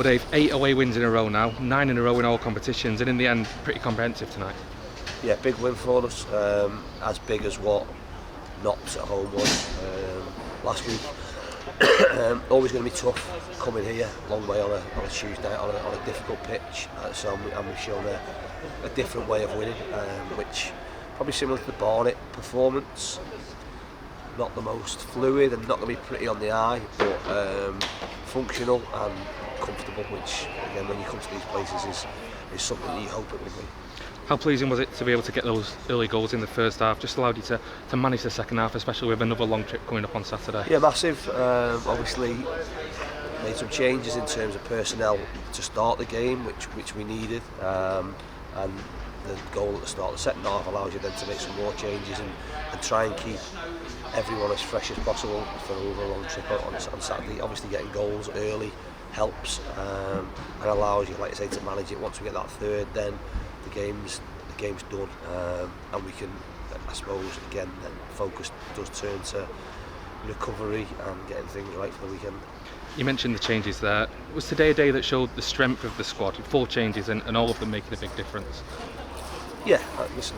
Well, Dave, 8 away wins in a row now, 9 in a row in all competitions, and in the end, pretty comprehensive tonight. Yeah, big win for us, as big as what Notts at home was last week. Always going to be tough coming here, long way on a Tuesday night on a difficult pitch, and we've shown a different way of winning, which probably similar to the Barnet performance. Not the most fluid and not going to be pretty on the eye, but functional and comfortable, which again when you come to these places is something that you hope it will be. How pleasing was it to be able to get those early goals in the first half? Just allowed you to manage the second half, especially with another long trip coming up on Saturday. Yeah, massive. Obviously made some changes in terms of personnel to start the game, which we needed, and the goal at the start of the second half allows you then to make some more changes and try and keep everyone as fresh as possible for over a long trip on Saturday. Obviously getting goals early helps and allows you, like I say, to manage it. Once we get that third, then the game's done, and we can, I suppose, again then focus does turn to recovery and getting things right for the weekend. You mentioned the changes there. Was today a day that showed the strength of the squad? 4 changes and all of them making a big difference. Yeah, listen.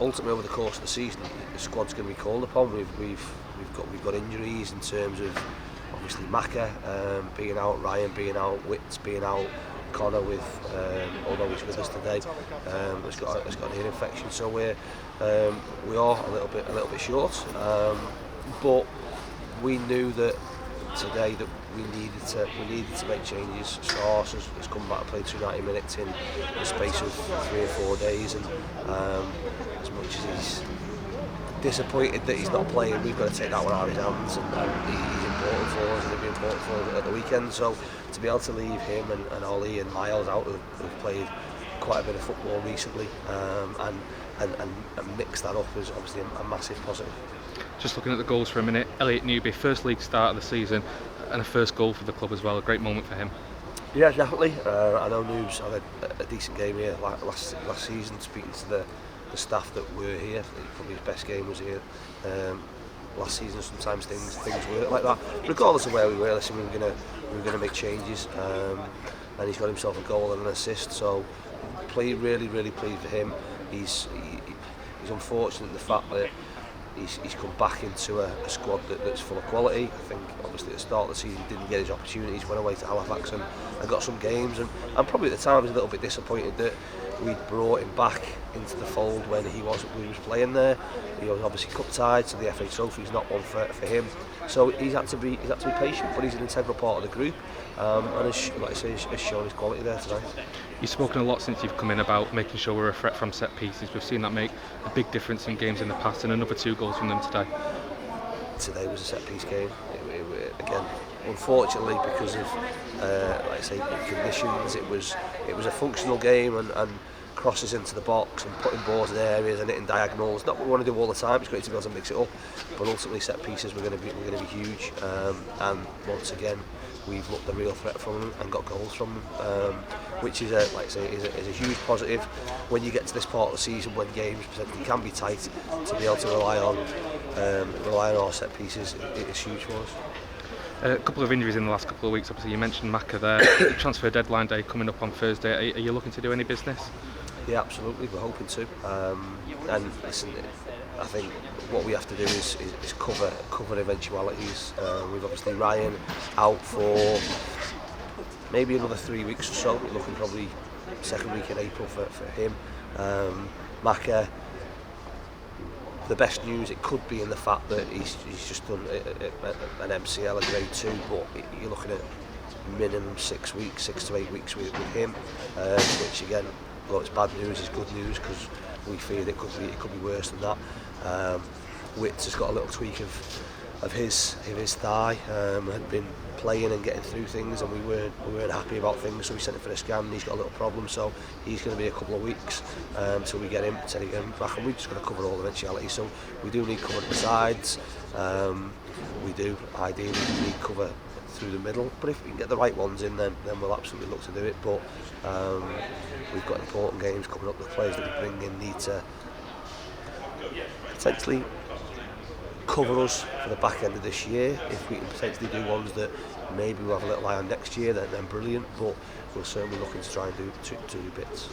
Ultimately, over the course of the season, the squad's going to be called upon. We've got injuries in terms of obviously Macca being out, Ryan being out, Witts being out, Connor with although he's with us today, has got an ear infection. So we are a little bit short, but we knew that today that we needed to make changes. Stars has come back and played 290 minutes in the space of 3 or 4 days, and as much as he's disappointed that he's not playing, we've got to take that one out of his hands, and he's important for us, and he'll be important for us at the weekend. So to be able to leave him and Ollie and Miles out, who've played quite a bit of football recently, and mix that up is obviously a massive positive. Just looking at the goals for a minute, Elliot Newby, first league start of the season and a first goal for the club as well, a great moment for him. Yeah, definitely. I know Noob's had a decent game here last season, speaking to the staff that were here. Probably his best game was here last season. Sometimes things work like that. Regardless of where we were, listen, we were gonna make changes, and he's got himself a goal and an assist, so really pleased for him. He's unfortunate in the fact that he's come back into a squad that's full of quality. I think obviously at the start of the season didn't get his opportunities, went away to Halifax and got some games, and probably at the time was a little bit disappointed that we'd brought him back into the fold when he was playing there. He was obviously cup tied, so the FA Trophy is not one for him. So he's had to be patient, but he's an integral part of the group, and like I say, has shown his quality there tonight. You've spoken a lot since you've come in about making sure we're a threat from set pieces. We've seen that make a big difference in games in the past, and another 2 goals from them today. Today was a set piece game. Again, unfortunately, because of like I say, conditions, it was a functional game and crosses into the box and putting balls in areas and hitting diagonals. Not what we want to do all the time. It's great to be able to mix it up, but ultimately set pieces we're going to be huge. And once again, we've looked a real threat from them and got goals from them, which is like I say, is a huge positive when you get to this part of the season when games potentially can be tight. To be able to rely on our set pieces is huge for us. A couple of injuries in the last couple of weeks. Obviously, you mentioned Macca there. Transfer deadline day coming up on Thursday. Are you looking to do any business? Yeah, absolutely. We're hoping to. And listen, I think what we have to do is cover eventualities. We've obviously Ryan out for maybe another 3 weeks or so. We're looking probably second week in April for him. Macca. The best news it could be in the fact that he's just done an MCL, a grade 2, but you're looking at minimum 6 to 8 weeks with him, which again, although it's bad news, is good news because we feared it could be worse than that. Witts has got a little tweak of his thigh, had been playing and getting through things, and we weren't happy about things, so we sent it for a scan, and he's got a little problem, so he's going to be a couple of weeks till we get him back, and we've just got to cover all the eventualities. So we do need cover at the sides, we do ideally need cover through the middle, but if we can get the right ones in, then we'll absolutely look to do it. But we've got important games coming up. The players that we bring in need to potentially cover us for the back end of this year. If we can potentially do ones that maybe we'll have a little eye on next year, then brilliant, but we're certainly looking to try and do bits.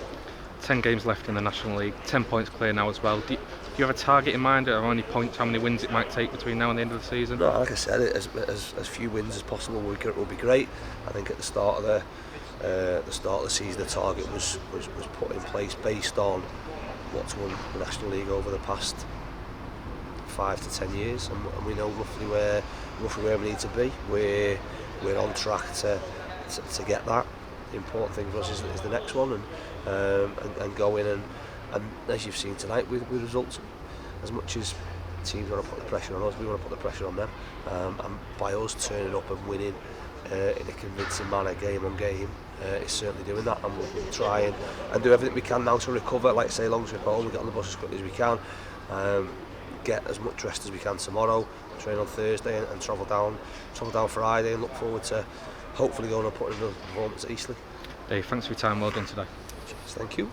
10 games left in the National League, 10 points clear now as well. Do you have a target in mind, or any points, how many wins it might take between now and the end of the season? No, like I said, as few wins as possible would be great. I think at the start of the season, the target was put in place based on what's won the National League over the past 5 to 10 years, and we know roughly where we need to be. We're on track to get that. The important thing for us is the next one, and go in and as you've seen tonight with results, as much as teams want to put the pressure on us, we want to put the pressure on them, and by us turning up and winning in a convincing manner game on game, is certainly doing that, and we'll try and do everything we can now to recover. Like I say, long as we're home, we get on the bus as quickly as we can, get as much rest as we can tomorrow, train on Thursday and travel down Friday, and look forward to hopefully going and putting another performance at Eastleigh. Dave, thanks for your time, well done today. Cheers, thank you.